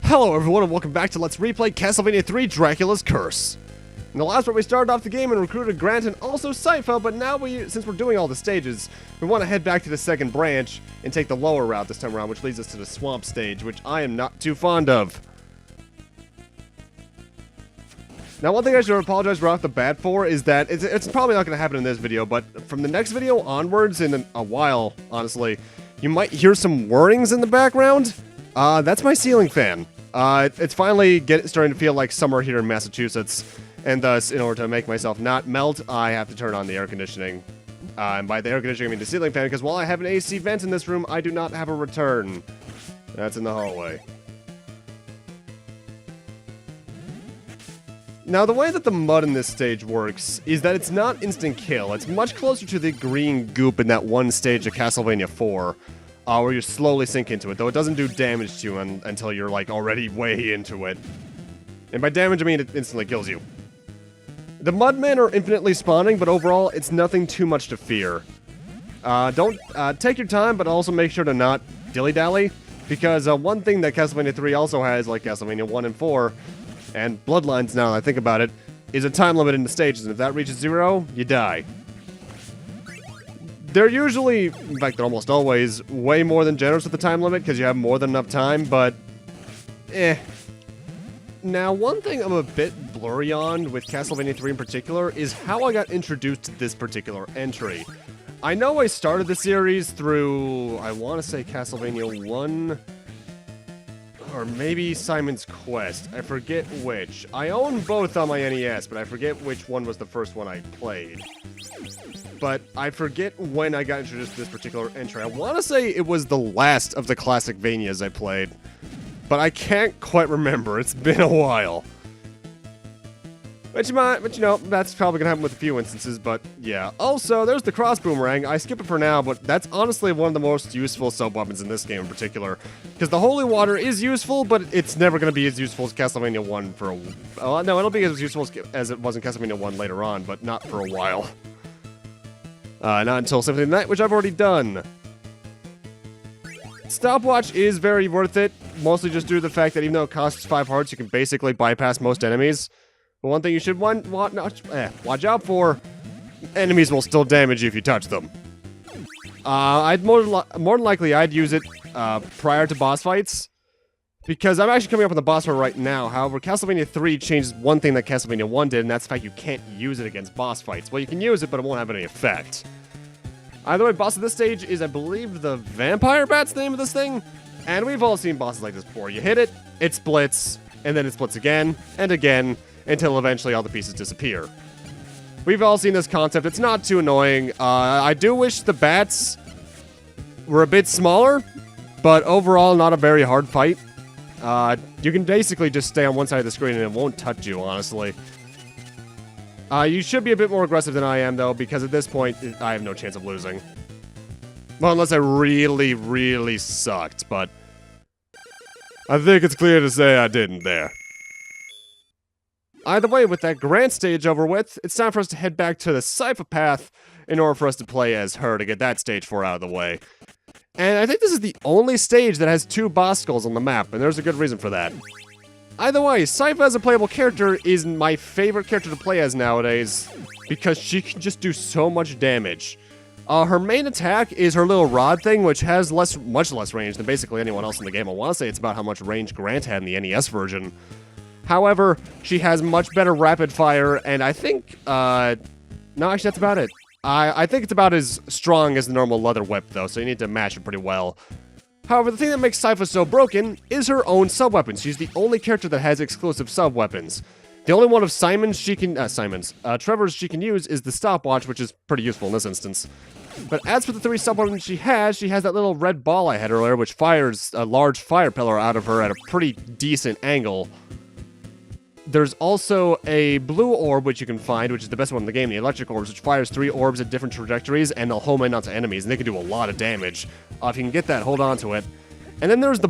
Hello everyone and welcome back to Let's Replay Castlevania 3 Dracula's Curse. In the last part we started off the game and recruited Grant and also Sypha, but now since we're doing all the stages, we want to head back to the second branch and take the lower route this time around, which leads us to the swamp stage, which I am not too fond of. Now one thing I should apologize right off the bat for is that it's probably not going to happen in this video, but from the next video onwards in a while, honestly, you might hear some whirrings in the background. That's my ceiling fan. It's finally starting to feel like summer here in Massachusetts, and thus, in order to make myself not melt, I have to turn on the air conditioning. And by the air conditioning, I mean the ceiling fan, because while I have an AC vent in this room, I do not have a return. That's in the hallway. Now, the way that the mud in this stage works is that it's not instant kill. It's much closer to the green goop in that one stage of Castlevania 4. Where you slowly sink into it, though it doesn't do damage to you until you're, like, already way into it. And by damage, I mean it instantly kills you. The Mudmen are infinitely spawning, but overall, it's nothing too much to fear. Don't take your time, but also make sure to not dilly-dally, because one thing that Castlevania 3 also has, like Castlevania 1 and 4, and Bloodlines now that I think about it, is a time limit in the stages, and if that reaches 0, you die. They're usually, in fact, they're almost always, way more than generous with the time limit, because you have more than enough time, but Now, one thing I'm a bit blurry on, with Castlevania 3 in particular, is how I got introduced to this particular entry. I know I started the series through, I want to say Castlevania 1, or maybe Simon's Quest, I forget which. I own both on my NES, but I forget which one was the first one I played. But I forget when I got introduced to this particular entry. I want to say it was the last of the classic Vanias I played, but I can't quite remember. It's been a while. But you know, that's probably gonna happen with a few instances, but yeah. Also, there's the cross boomerang. I skip it for now, but that's honestly one of the most useful sub-weapons in this game in particular. Because the holy water is useful, but it's never gonna be as useful as Castlevania 1 for a no, it'll be as useful as it was in Castlevania 1 later on, but not for a while. Not until Symphony of the Night, which I've already done. Stopwatch is very worth it, mostly just due to the fact that even though it costs 5 hearts, you can basically bypass most enemies. But one thing you should watch out for, enemies will still damage you if you touch them. I'd more than likely I'd use it prior to boss fights, because I'm actually coming up on the boss fight right now. However, Castlevania 3 changes one thing that Castlevania 1 did, and that's the fact you can't use it against boss fights. Well, you can use it, but it won't have any effect. Either way, boss of this stage is, I believe, the Vampire Bat's the name of this thing. And we've all seen bosses like this before. You hit it, it splits, and then it splits again, and again, until eventually all the pieces disappear. We've all seen this concept. It's not too annoying. I do wish the bats were a bit smaller, but overall, not a very hard fight. You can basically just stay on one side of the screen and it won't touch you, honestly. You should be a bit more aggressive than I am, though, because at this point, I have no chance of losing. Well, unless I really, really sucked, but I think it's clear to say I didn't there. Either way, with that Grant stage over with, it's time for us to head back to the Sypha path in order for us to play as her to get that stage 4 out of the way. And I think this is the only stage that has 2 boss skulls on the map, and there's a good reason for that. Either way, Sypha as a playable character is my favorite character to play as nowadays, because she can just do so much damage. Her main attack is her little rod thing, which has much less range than basically anyone else in the game. I want to say it's about how much range Grant had in the NES version. However, she has much better rapid fire, and I think, no, actually that's about it. I think it's about as strong as the normal leather whip, though, so you need to match it pretty well. However, the thing that makes Sypha so broken is her own sub-weapons. She's the only character that has exclusive sub-weapons. The only one of Trevor's she can use is the stopwatch, which is pretty useful in this instance. But as for the 3 sub-weapons she has that little red ball I had earlier, which fires a large fire pillar out of her at a pretty decent angle. There's also a blue orb, which you can find, which is the best one in the game, the electric orbs, which fires 3 orbs at different trajectories, and they'll home in onto enemies, and they can do a lot of damage. If you can get that, hold on to it. And then there's the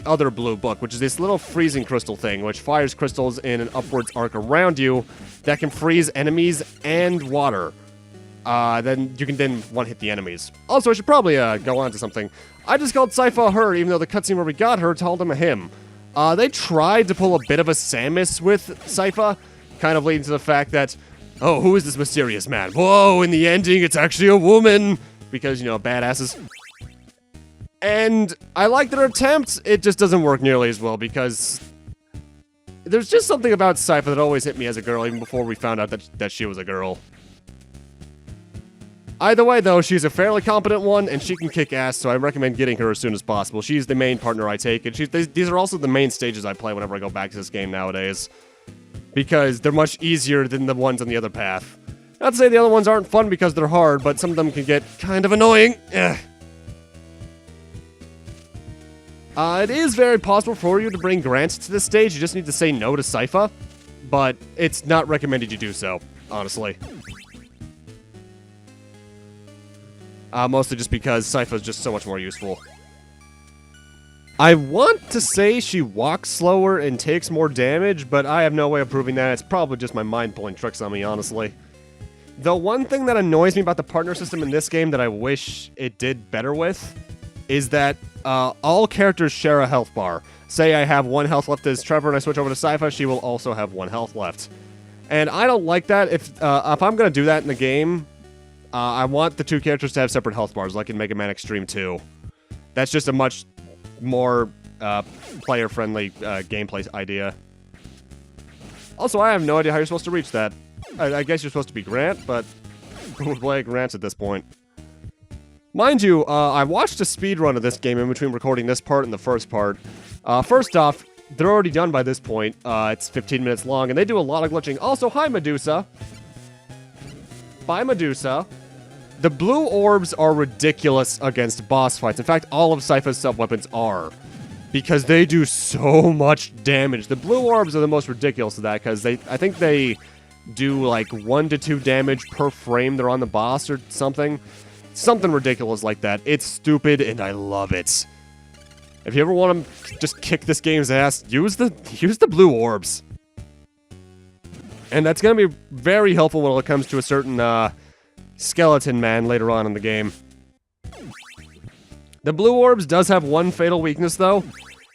other blue book, which is this little freezing crystal thing, which fires crystals in an upwards arc around you that can freeze enemies and water. Then you can one-hit the enemies. Also, I should probably go on to something. I just called Sypha her, even though the cutscene where we got her told him a him. They tried to pull a bit of a Samus with Sypha, kind of leading to the fact that, oh, who is this mysterious man? Whoa, in the ending, it's actually a woman! Because, you know, badasses. And I like their attempt, it just doesn't work nearly as well, because there's just something about Sypha that always hit me as a girl, even before we found out that she was a girl. Either way, though, she's a fairly competent one, and she can kick ass, so I recommend getting her as soon as possible. She's the main partner I take, and these are also the main stages I play whenever I go back to this game nowadays. Because they're much easier than the ones on the other path. Not to say the other ones aren't fun because they're hard, but some of them can get kind of annoying. Ugh. It is very possible for you to bring Grant to this stage, you just need to say no to Sypha, but it's not recommended you do so, honestly. Mostly just because Sypha is just so much more useful. I want to say she walks slower and takes more damage, but I have no way of proving that. It's probably just my mind pulling tricks on me, honestly. The one thing that annoys me about the partner system in this game that I wish it did better with is that all characters share a health bar. Say I have 1 health left as Trevor and I switch over to Sypha, she will also have 1 health left. And I don't like that. If I'm going to do that in the game, I want the 2 characters to have separate health bars, like in Mega Man Extreme 2. That's just a much more player-friendly gameplay idea. Also, I have no idea how you're supposed to reach that. I guess you're supposed to be Grant, but who would play Grant at this point? Mind you, I watched a speedrun of this game in between recording this part and the first part. First off, they're already done by this point. It's 15 minutes long, and they do a lot of glitching. Also, hi, Medusa. Bye, Medusa. The blue orbs are ridiculous against boss fights. In fact, all of Sypha's sub-weapons are. Because they do so much damage. The blue orbs are the most ridiculous of that, because I think they do like 1 to 2 damage per frame they're on the boss or something. Something ridiculous like that. It's stupid, and I love it. If you ever want to just kick this game's ass, use the blue orbs. And that's going to be very helpful when it comes to a certain skeleton man later on in the game. The blue orbs does have one fatal weakness, though,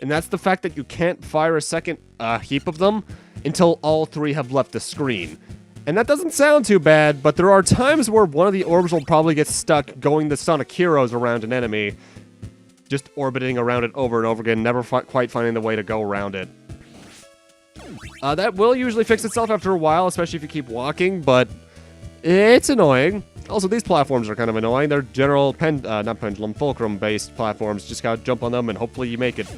and that's the fact that you can't fire a second heap of them until all 3 have left the screen. And that doesn't sound too bad, but there are times where one of the orbs will probably get stuck going the Sonic Heroes around an enemy, just orbiting around it over and over again, never quite finding the way to go around it. That will usually fix itself after a while, especially if you keep walking, but it's annoying. Also, these platforms are kind of annoying. They're general, not pendulum, fulcrum-based platforms. Just gotta jump on them and hopefully you make it.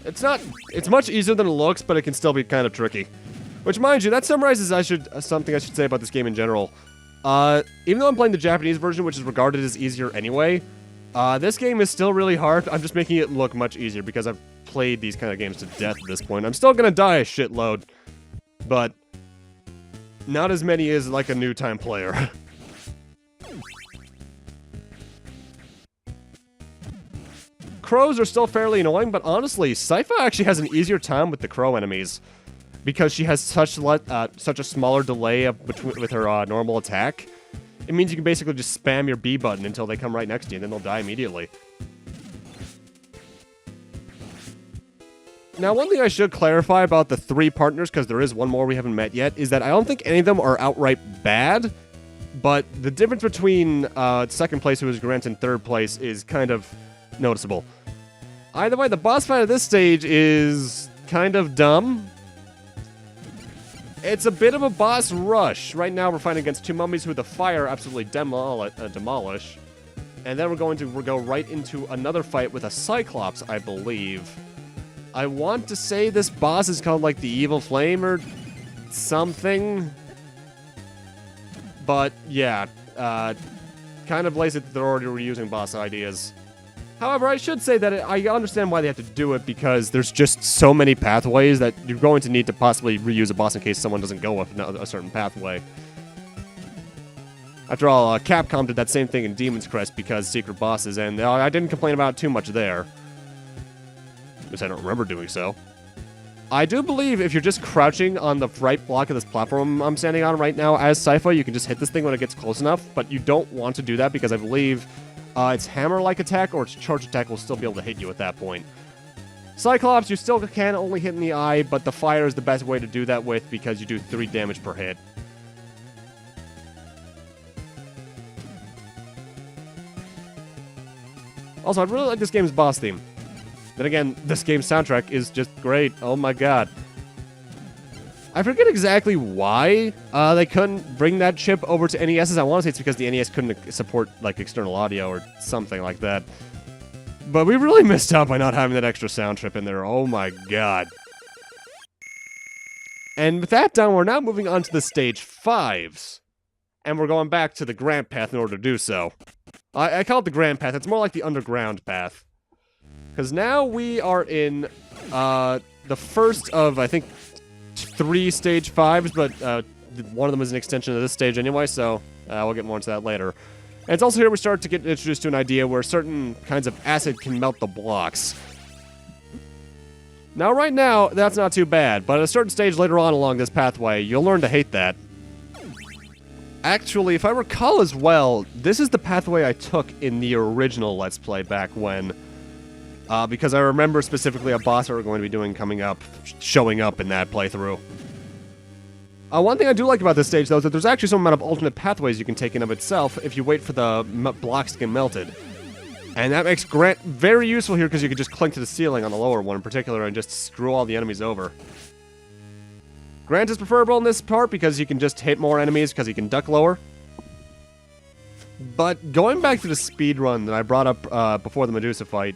It's much easier than it looks, but it can still be kind of tricky. Which, mind you, that summarizes something I should say about this game in general. Even though I'm playing the Japanese version, which is regarded as easier anyway, this game is still really hard. I'm just making it look much easier because I've played these kind of games to death at this point. I'm still gonna die a shitload, but not as many as like a new time player. Crows are still fairly annoying, but honestly, Sypha actually has an easier time with the crow enemies because she has such a smaller delay with her normal attack. It means you can basically just spam your B button until they come right next to you, and then they'll die immediately. Now, one thing I should clarify about the 3 partners, because there is one more we haven't met yet, is that I don't think any of them are outright bad, but the difference between second place, who is Grant, and third place is kind of noticeable. Either way, the boss fight at this stage is kind of dumb. It's a bit of a boss rush. Right now, we're fighting against 2 mummies who the fire absolutely demolish. And then we're going to go right into another fight with a Cyclops, I believe. I want to say this boss is called, like, the Evil Flame or something. But, yeah, kind of lazy that they're already reusing boss ideas. However, I should say that I understand why they have to do it, because there's just so many pathways that you're going to need to possibly reuse a boss in case someone doesn't go a certain pathway. After all, Capcom did that same thing in Demon's Crest because secret bosses, and I didn't complain about it too much there. At least I don't remember doing so. I do believe if you're just crouching on the right block of this platform I'm standing on right now as Sypha, you can just hit this thing when it gets close enough, but you don't want to do that because I believe its hammer-like attack or its charge attack will still be able to hit you at that point. Cyclops, you still can only hit in the eye, but the fire is the best way to do that with because you do 3 damage per hit. Also, I really like this game's boss theme. Then again, this game's soundtrack is just great. Oh my god. I forget exactly why they couldn't bring that chip over to NESs. I want to say it's because the NES couldn't support like external audio or something like that. But we really missed out by not having that extra sound chip in there. Oh my god. And with that done, we're now moving on to the stage 5s. And we're going back to the Grand Path in order to do so. I call it the Grand Path. It's more like the Underground Path. Because now we are in the first of, I think, 3 stage 5s, but one of them is an extension of this stage anyway, so we'll get more into that later. And it's also here we start to get introduced to an idea where certain kinds of acid can melt the blocks. Now, right now, that's not too bad, but at a certain stage later on along this pathway, you'll learn to hate that. Actually, if I recall as well, this is the pathway I took in the original Let's Play back when. Because I remember specifically a boss that we're going to be doing coming up, showing up in that playthrough. One thing I do like about this stage, though, is that there's actually some amount of alternate pathways you can take in of itself if you wait for the blocks to get melted. And that makes Grant very useful here because you can just cling to the ceiling on the lower one in particular and just screw all the enemies over. Grant is preferable in this part because you can just hit more enemies because you can duck lower. But going back to the speedrun that I brought up before the Medusa fight,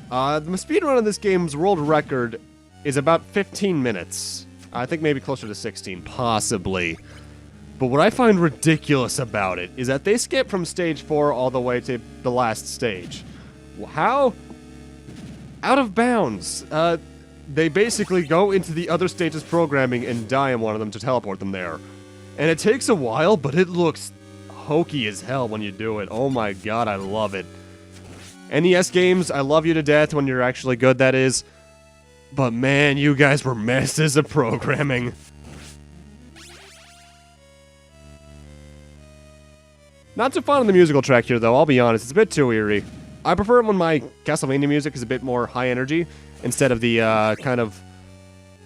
the speedrun of this game's world record is about 15 minutes. I think maybe closer to 16, possibly. But what I find ridiculous about it is that they skip from stage 4 all the way to the last stage. How? Out of bounds. They basically go into the other stage's programming and die in one of them to teleport them there. And it takes a while, but it looks hokey as hell when you do it. Oh my god, I love it. NES games, I love you to death when you're actually good, that is. But man, you guys were messes of programming. Not so fond of the musical track here, though, I'll be honest. It's a bit too eerie. I prefer it when my Castlevania music is a bit more high energy, instead of the kind of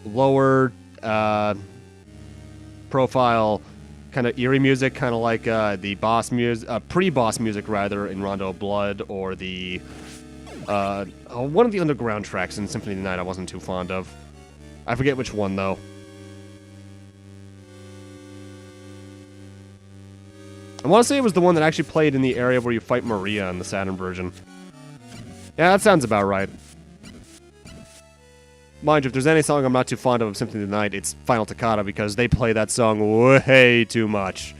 lower profile kind of eerie music, kind of like the boss music, pre-boss music rather, in Rondo of Blood, or the one of the underground tracks in Symphony of the Night I wasn't too fond of. I forget which one though. I want to say it was the one that actually played in the area where you fight Maria in the Saturn version. Yeah, that sounds about right. Mind you, if there's any song I'm not too fond of Symphony of the Night, it's Final Toccata, because they play that song way too much.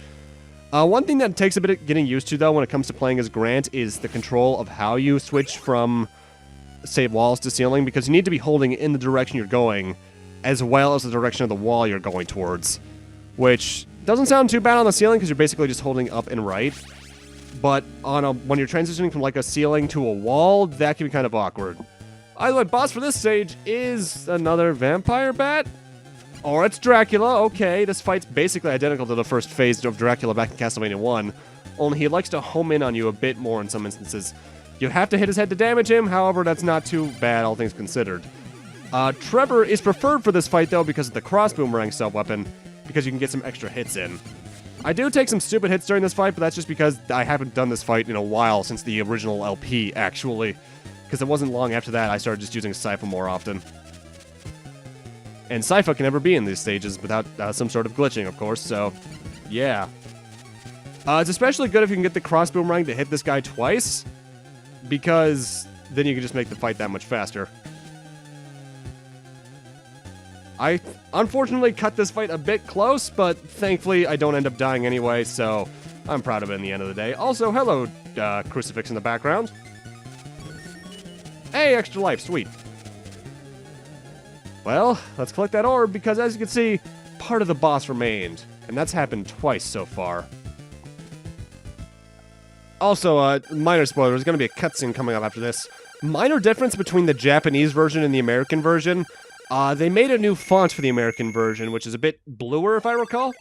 One thing that takes a bit of getting used to, though, when it comes to playing as Grant, is the control of how you switch from, say, walls to ceiling, because you need to be holding in the direction you're going, as well as the direction of the wall you're going towards. Which doesn't sound too bad on the ceiling, because you're basically just holding up and right. But when you're transitioning from, like, a ceiling to a wall, that can be kind of awkward. Either way, boss for this stage is another vampire bat? Or it's Dracula, okay. This fight's basically identical to the first phase of Dracula back in Castlevania 1, only he likes to home in on you a bit more in some instances. You have to hit his head to damage him, however, that's not too bad, all things considered. Trevor is preferred for this fight, though, because of the cross boomerang sub-weapon, because you can get some extra hits in. I do take some stupid hits during this fight, but that's just because I haven't done this fight in a while since the original LP, actually. Because it wasn't long after that I started just using Sypha more often. And Sypha can never be in these stages without some sort of glitching, of course, so yeah. It's especially good if you can get the cross boomerang to hit this guy twice, because then you can just make the fight that much faster. I unfortunately cut this fight a bit close, but thankfully I don't end up dying anyway, so I'm proud of it in the end of the day. Also, hello, Crucifix in the background. Hey, extra life, sweet. Well, let's collect that orb, because as you can see, part of the boss remained, and that's happened twice so far. Also, minor spoiler, there's going to be a cutscene coming up after this. Minor difference between the Japanese version and the American version. They made a new font for the American version, which is a bit bluer, if I recall.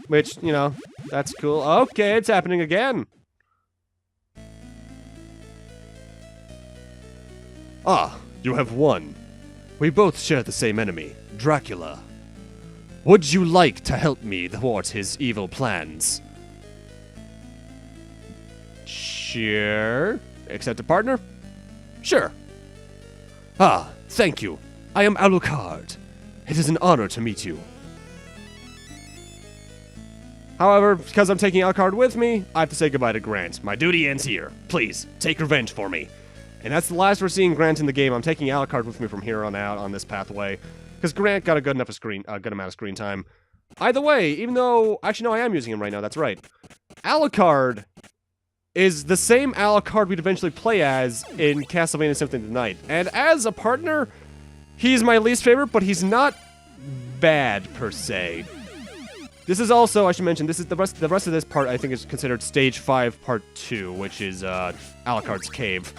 Which, you know, that's cool. Okay, it's happening again. You have won. We both share the same enemy, Dracula. Would you like to help me thwart his evil plans? Sure. Accept a partner? Sure. Ah, thank you. I am Alucard. It is an honor to meet you. However, because I'm taking Alucard with me, I have to say goodbye to Grant. My duty ends here. Please, take revenge for me. And that's the last we're seeing Grant in the game. I'm taking Alucard with me from here on out on this pathway, because Grant got a good amount of screen time. Either way, even though... Actually, no, I am using him right now. That's right. Alucard is the same Alucard we'd eventually play as in Castlevania Symphony of the Night. And as a partner, he's my least favorite, but he's not bad, per se. This is also, I should mention, this is the rest of this part, I think, is considered Stage 5, Part 2, which is Alucard's Cave.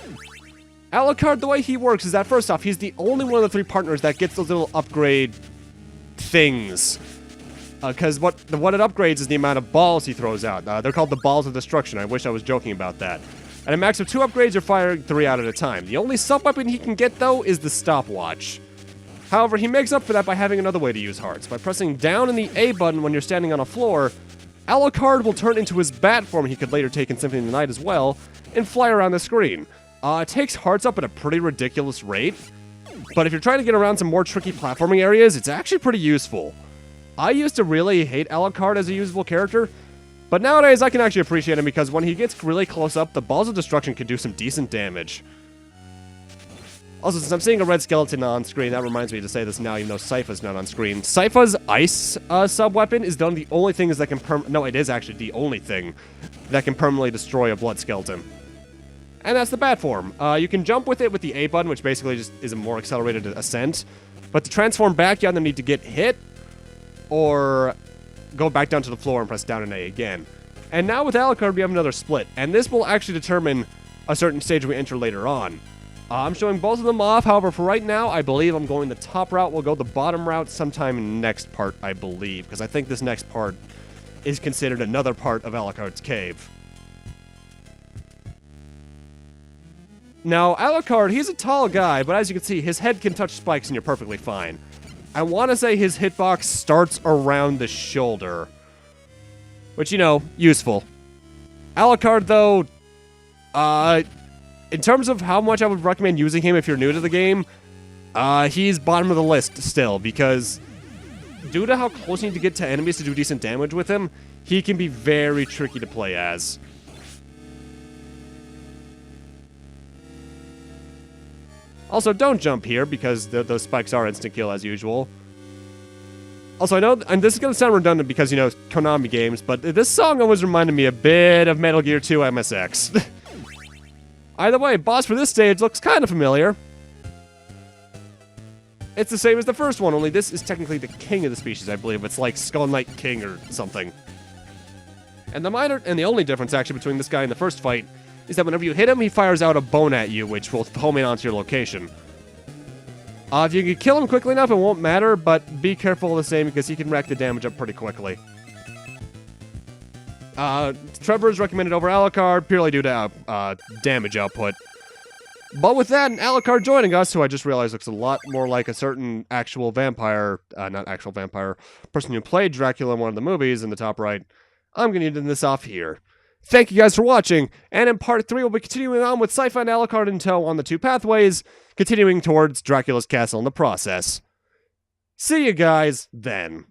Alucard, the way he works is that, first off, he's the only one of the three partners that gets those little upgrade things. Because what it upgrades is the amount of balls he throws out. They're called the Balls of Destruction. I wish I was joking about that. At a max of 2 upgrades, you're firing 3 out at a time. The only sub-weapon he can get, though, is the stopwatch. However, he makes up for that by having another way to use hearts. By pressing down in the A button when you're standing on a floor, Alucard will turn into his bat form he could later take in Symphony of the Night as well, and fly around the screen. It takes hearts up at a pretty ridiculous rate, but if you're trying to get around some more tricky platforming areas, it's actually pretty useful. I used to really hate Alucard as a usable character, but nowadays I can actually appreciate him because when he gets really close up, the Balls of Destruction can do some decent damage. Also, since I'm seeing a red skeleton on screen, that reminds me to say this now, even though Sypha's not on screen. Sypha's ice sub-weapon is the only thing that can no, it is actually the only thing that can permanently destroy a blood skeleton. And that's the bat form. You can jump with it with the A button, which basically just is a more accelerated ascent. But to transform back, you either need to get hit or go back down to the floor and press down and A again. And now with Alucard, we have another split. And this will actually determine a certain stage we enter later on. I'm showing both of them off. However, for right now, I believe I'm going the top route. We'll go the bottom route sometime in the next part, I believe. Because I think this next part is considered another part of Alucard's Cave. Now, Alucard, he's a tall guy, but as you can see, his head can touch spikes and you're perfectly fine. I want to say his hitbox starts around the shoulder. Which, you know, useful. Alucard, though, in terms of how much I would recommend using him if you're new to the game, he's bottom of the list still, because due to how close you need to get to enemies to do decent damage with him, he can be very tricky to play as. Also, don't jump here, because those spikes are instant kill as usual. Also, I know, and this is going to sound redundant because, you know, Konami games, but this song always reminded me a bit of Metal Gear 2 MSX. Either way, boss for this stage looks kind of familiar. It's the same as the first one, only this is technically the king of the species, I believe. It's like Skull Knight King or something. And the only difference, actually, between this guy and the first fight is that whenever you hit him, he fires out a bone at you, which will home in onto your location. If you can kill him quickly enough, it won't matter, but be careful the same because he can rack the damage up pretty quickly. Trevor is recommended over Alucard purely due to damage output. But with that, and Alucard joining us, who I just realized looks a lot more like a certain actual vampire, not actual vampire, person who played Dracula in one of the movies in the top right, I'm going to end this off here. Thank you guys for watching, and in part 3 we'll be continuing on with Sypha and Alucard in tow on the 2 pathways, continuing towards Dracula's castle in the process. See you guys then.